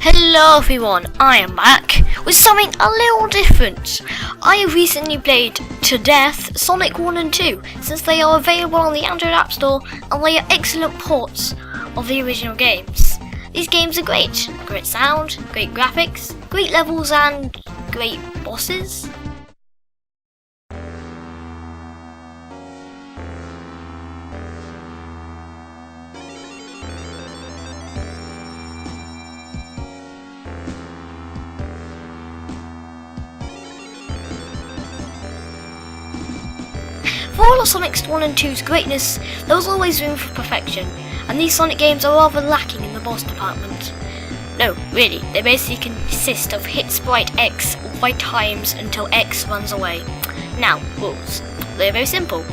Hello everyone, I am back with something a little different. I have recently played to death Sonic 1 and 2 since they are available on the Android App Store and they are excellent ports of the original games. These games are great. Great sound, great graphics, great levels and great bosses. For all of Sonic's 1 and 2's greatness, there was always room for perfection, and these Sonic games are rather lacking in the boss department. No, really, they basically consist of hit sprite X Y times until X runs away. Now, rules. They're very simple.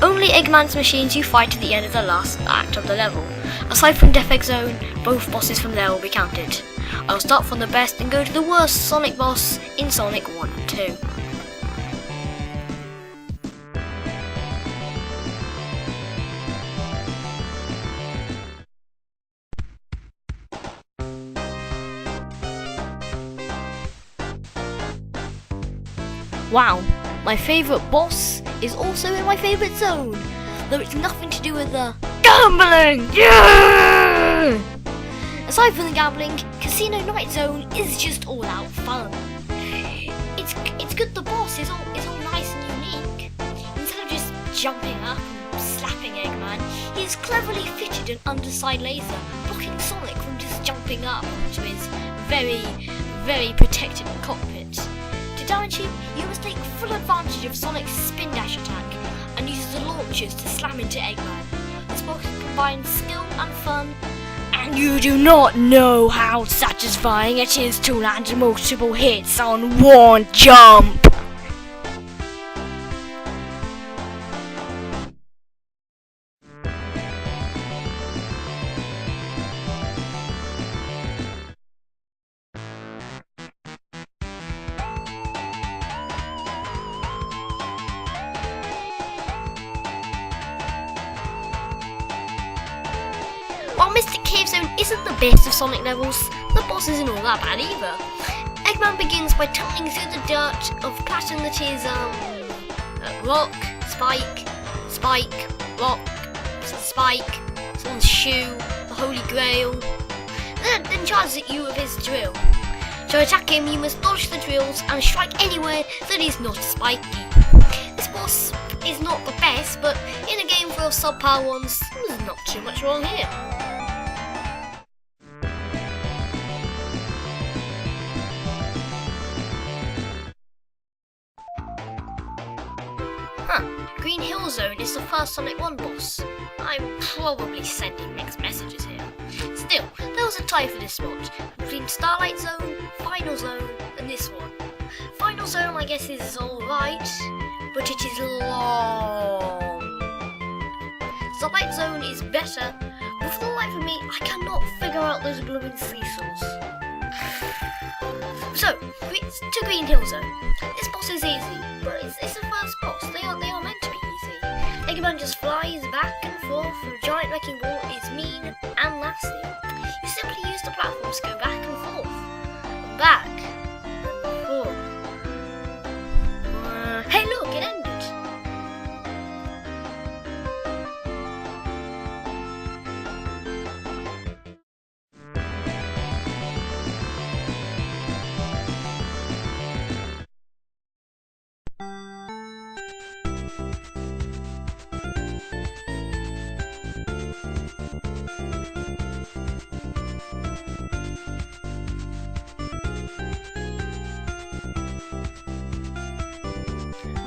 Only Eggman's machines you fight at the end of the last act of the level. Aside from Death Egg Zone, both bosses from there will be counted. I'll start from the best and go to the worst Sonic boss in Sonic 1 and 2. Wow, my favourite boss is also in my favourite zone, though it's nothing to do with the gambling! Yeah! Aside from the gambling, Casino Night Zone is just all out fun. It's good the boss is all nice and unique. Instead of just jumping up and slapping Eggman, he has cleverly fitted an underside laser, blocking Sonic from just jumping up onto his very, very protected cockpit. To damage him, you must take full advantage of Sonic's spin dash attack and use the launchers to slam into Eggman. This boss combines skill and fun, and you do not know how satisfying it is to land multiple hits on one jump. While Mystic Cave Zone isn't the best of Sonic levels, the boss isn't all that bad either. Eggman begins by tumbling through the dirt of pattern that is, rock, spike, rock, spike, someone's shoe, the Holy Grail. Then charges at you with his drill. To attack him, you must dodge the drills and strike anywhere that is not spiky. This boss is not the best, but in a game full of subpar ones, there's not too much wrong here. Green Hill Zone is the first Sonic 1 boss. I'm probably sending mixed messages here. Still, there was a tie for this spot between Starlight Zone, Final Zone, and this one. Final Zone, I guess, is alright, but it is long. Starlight Zone is better, but for the life of me, I cannot figure out those blooming seesaws. So, to Green Hill Zone. This boss is easy, but it's the first boss. They are meant to be easy. Eggman just flies back and forth with a giant wrecking ball. It's mean and nasty. You simply use the platforms to go back and forth. Back and forth. Hey look, it ended.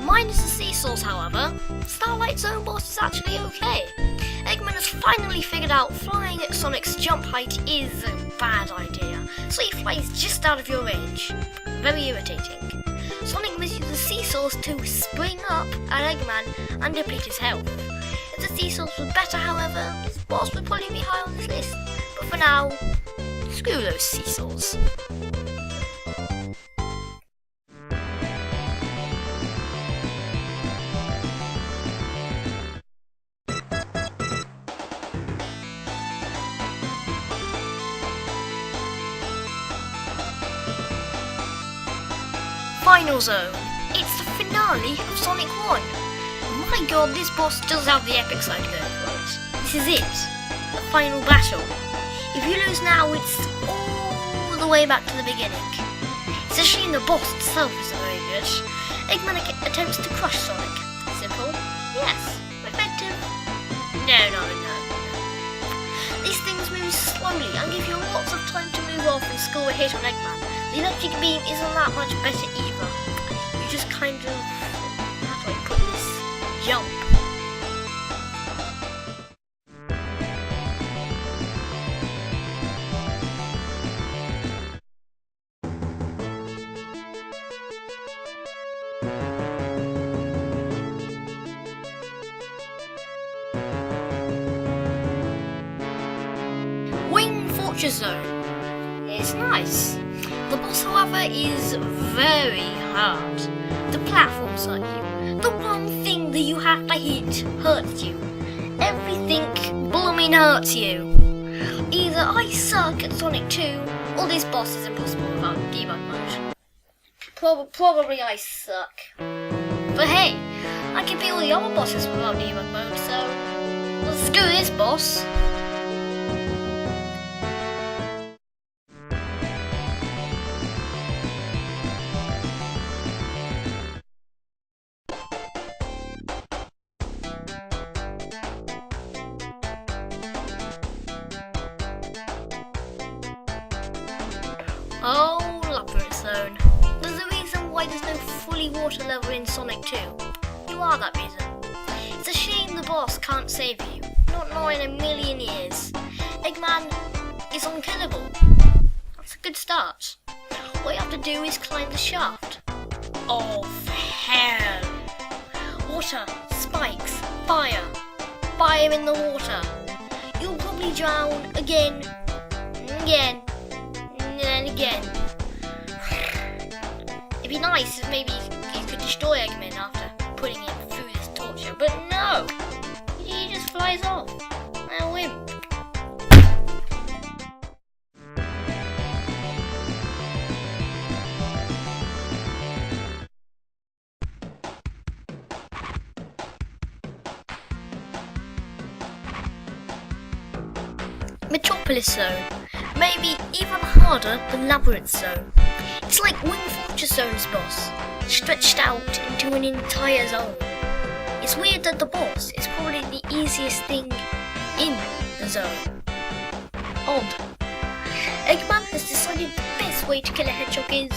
Minus the seesaws, however, Starlight Zone boss is actually okay. Eggman has finally figured out flying at Sonic's jump height is a bad idea, so he flies just out of your range. Very irritating. Sonic must use the seesaws to spring up at Eggman and deplete his health. If the seesaws were better, however, this boss would probably be high on this list. But for now, screw those seesaws. final zone. It's the finale of Sonic 1. My god, this boss does have the epic side going for it. This is it. The final battle. If you lose now, it's all the way back to the beginning. It's a shame the boss itself isn't very good. Eggman attempts to crush Sonic. Simple? Yes. Effective? No. These things move slowly and give you lots of time to move off and score a hit on Eggman. The electric beam isn't that much better either. You just kind of, how do I put this? Jump. Wing Fortress Zone. It's nice. The boss, however, is very hard. The platforms hurt you. The one thing that you have to hit hurts you. Everything blooming hurts you. Either I suck at Sonic 2, or this boss is impossible without debug mode. Probably I suck. But hey, I can beat all the other bosses without debug mode, so let's screw this boss. Oh, Labyrinth Zone. There's a reason why there's no fully water level in Sonic 2. You are that reason. It's a shame the boss can't save you. Not in a million years. Eggman is unkillable. That's a good start. All you have to do is climb the shaft. Oh, hell. Water, spikes, fire. Fire in the water. You'll probably drown again, and again. It'd be nice if maybe you could destroy Eggman after putting him through this torture, but no! He just flies off. A wimp. Metropolis Zone. Maybe even harder than Labyrinth Zone. It's like Wing Fortress Zone's boss, stretched out into an entire zone. It's weird that the boss is probably the easiest thing in the zone. Odd. Eggman has decided the best way to kill a hedgehog is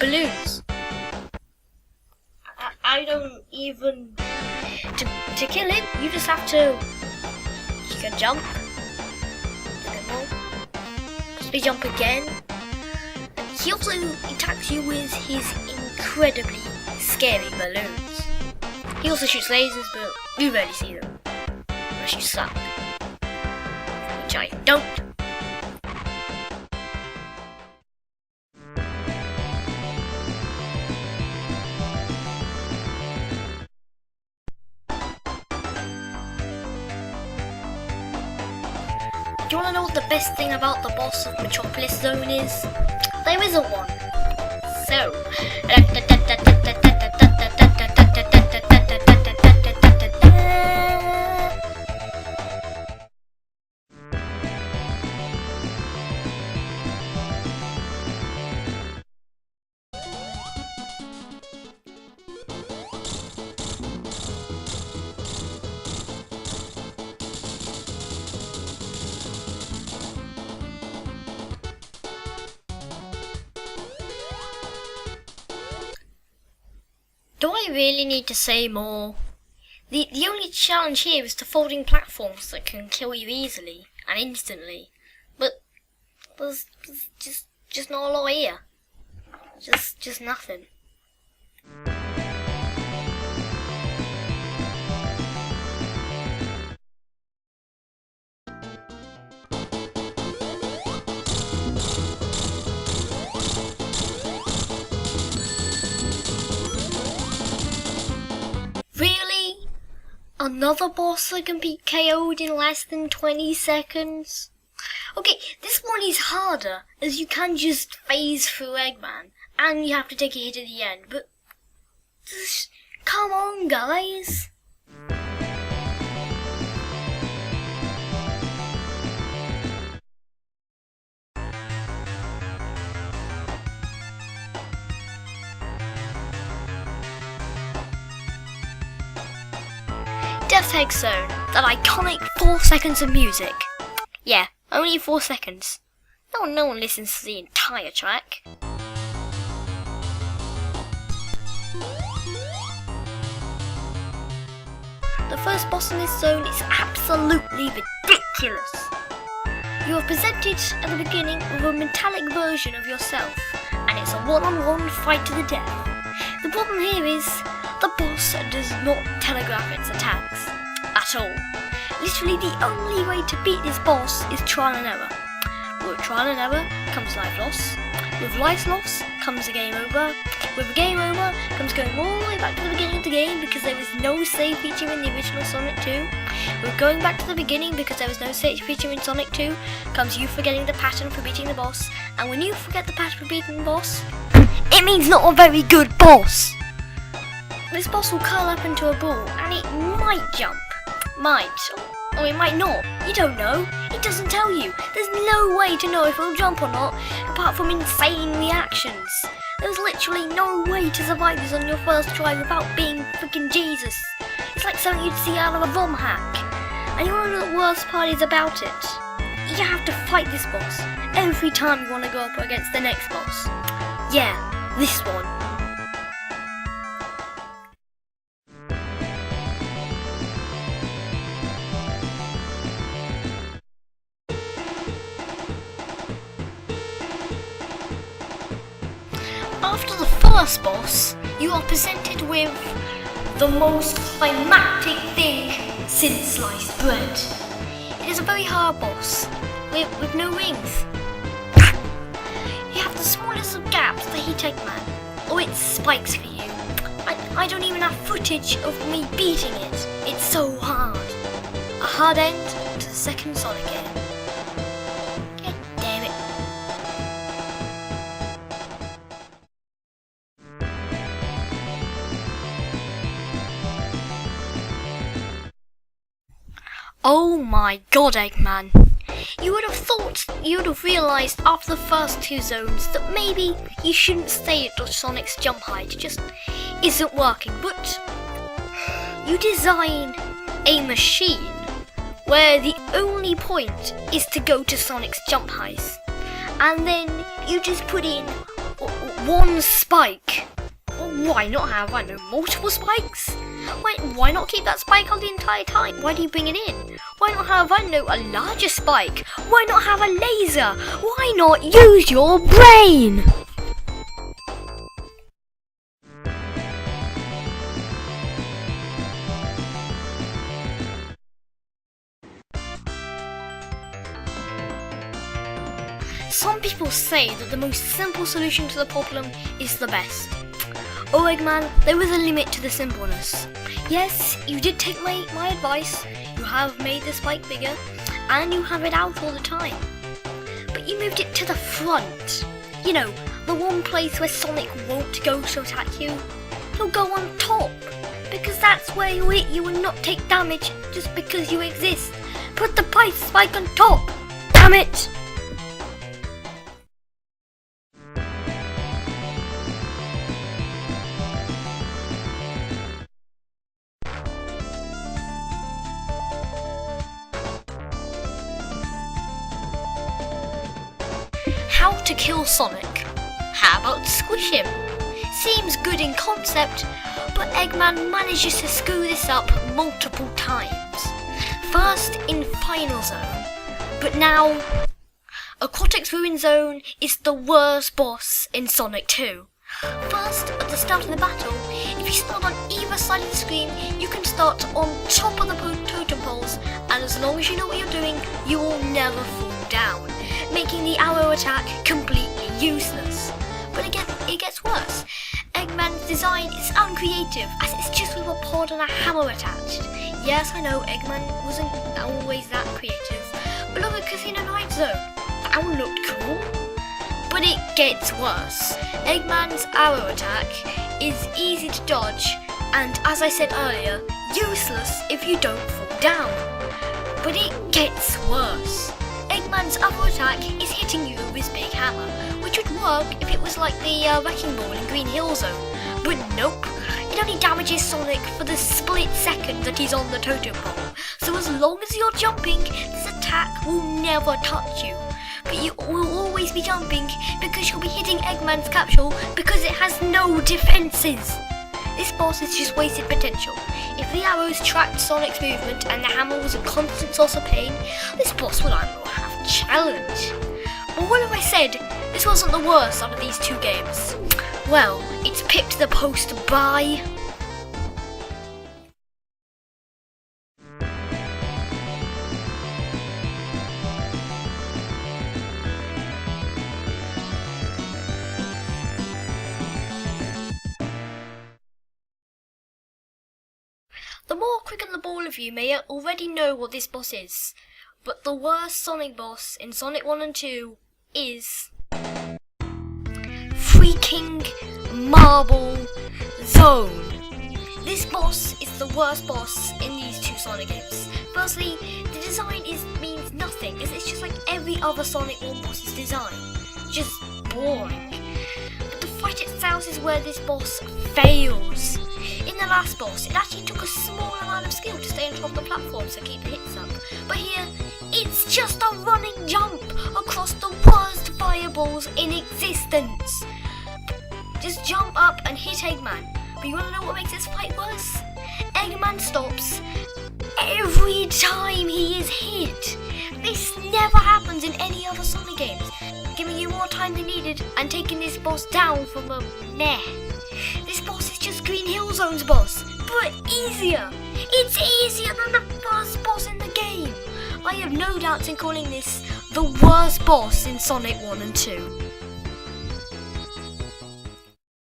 balloons. I don't even... To kill him, you just have to... You can jump. Possibly jump again. And he also attacks you with his incredibly scary balloons. He also shoots lasers, but you rarely see them. Unless you suck. Which I don't. Do you want to know what the best thing about the boss of Metropolis Zone is? There isn't one. So... Do I really need to say more? The only challenge here is the folding platforms that can kill you easily and instantly. But there's just not a lot here. Just nothing. Another boss that can be KO'd in less than 20 seconds? Okay, this one is harder, as you can just phase through Eggman, and you have to take a hit at the end, but just, come on guys. Death Egg Zone, that iconic 4 seconds of music. Yeah, only 4 seconds. No one listens to the entire track. The first boss in this zone is absolutely ridiculous. You are presented at the beginning with a metallic version of yourself, and it's a one-on-one fight to the death. The problem here is the boss does not telegraph its attacks at all. Literally the only way to beat this boss is trial and error. With trial and error comes life loss. With life loss comes a game over. With a game over comes going all the way back to the beginning of the game because there was no save feature in the original Sonic 2. With going back to the beginning because there was no save feature in Sonic 2 comes you forgetting the pattern for beating the boss. And when you forget the pattern for beating the boss, it means not a very good boss. This boss will curl up into a ball and it might jump. Might. Or it might not. You don't know. It doesn't tell you. There's no way to know if it'll jump or not, apart from insane reactions. There's literally no way to survive this on your first try without being freaking Jesus. It's like something you'd see out of a VOM hack. And you wanna know the worst part is about it? You have to fight this boss every time you want to go up against the next boss. Yeah, this one. After the first boss, you are presented with the most climactic thing since sliced bread. It is a very hard boss, with no wings. You have the smallest of gaps to hit Eggman, or it spikes for you. I don't even have footage of me beating it. It's so hard. A hard end to the second Sonic game. God damn it. Oh my god, Eggman. You would have realised after the first 2 zones that maybe you shouldn't stay at Sonic's jump height. It just isn't working. But you design a machine where the only point is to go to Sonic's jump height. And then you just put in one spike. Why not have, I don't know, multiple spikes? Why not keep that spike on the entire time? Why do you bring it in? Why not have, I don't know, a larger spike? Why not have a laser? Why not use your brain? Some people say that the most simple solution to the problem is the best. Oh Eggman, there is a limit to the simpleness. Yes, you did take my advice, you have made the spike bigger, and you have it out all the time. But you moved it to the front. You know, the one place where Sonic won't go to attack you. He'll go on top, because that's where he'll hit you and not take damage just because you exist. Put the pipe spike on top! Damn it! How to kill Sonic? How about squish him? Seems good in concept, but Eggman manages to screw this up multiple times. First in Final Zone, but now Aquatic's Ruin Zone is the worst boss in Sonic 2. First, at the start of the battle, if you start on either side of the screen, you can start on top of the totem poles, and as long as you know what you're doing, you will never fall down, making the arrow attack completely useless. But it gets worse. Eggman's design is uncreative, as it's just with a pod and a hammer attached. Yes, I know Eggman wasn't always that creative, but look at Casino Night Zone. That one looked cool. But it gets worse. Eggman's arrow attack is easy to dodge and, as I said earlier, useless if you don't fall down. But it gets worse. Eggman's other attack is hitting you with his big hammer, which would work if it was like the Wrecking Ball in Green Hill Zone. But nope, it only damages Sonic for the split second that he's on the totem pole. So as long as you're jumping, this attack will never touch you. But you will always be jumping because you'll be hitting Eggman's capsule because it has no defenses. This boss is just wasted potential. If the arrows tracked Sonic's movement and the hammer was a constant source of pain, this boss would either have a challenge. But what have I said? This wasn't the worst out of these two games. Well, it's picked the post by... The more Quick and the Ball of you may already know what this boss is, but the worst Sonic boss in Sonic 1 and 2 is... freaking Marble Zone. This boss is the worst boss in these two Sonic games. Firstly, the design means nothing, as it's just like every other Sonic 1 boss's design. Just boring. But the fight itself is where this boss fails. In the last boss, it actually took a small amount of skill to stay on top of the platform to keep the hits up. But here, it's just a running jump across the worst fireballs in existence. Just jump up and hit Eggman. But you wanna know what makes this fight worse? Eggman stops every time he is hit. This never happens in any other Sonic games, giving you more time than needed and taking this boss down from a meh. This boss is just Green Hill Zone's boss, but easier. It's easier than the first boss in the game. I have no doubts in calling this the worst boss in Sonic 1 and 2.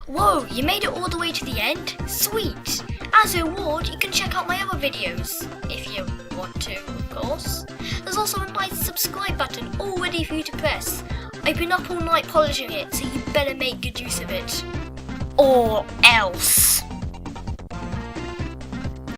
Whoa, you made it all the way to the end? Sweet! As a reward, you can check out my other videos, if you want to, of course. There's also a nice subscribe button all ready for you to press. I've been up all night polishing it, so you better make good use of it. Or else.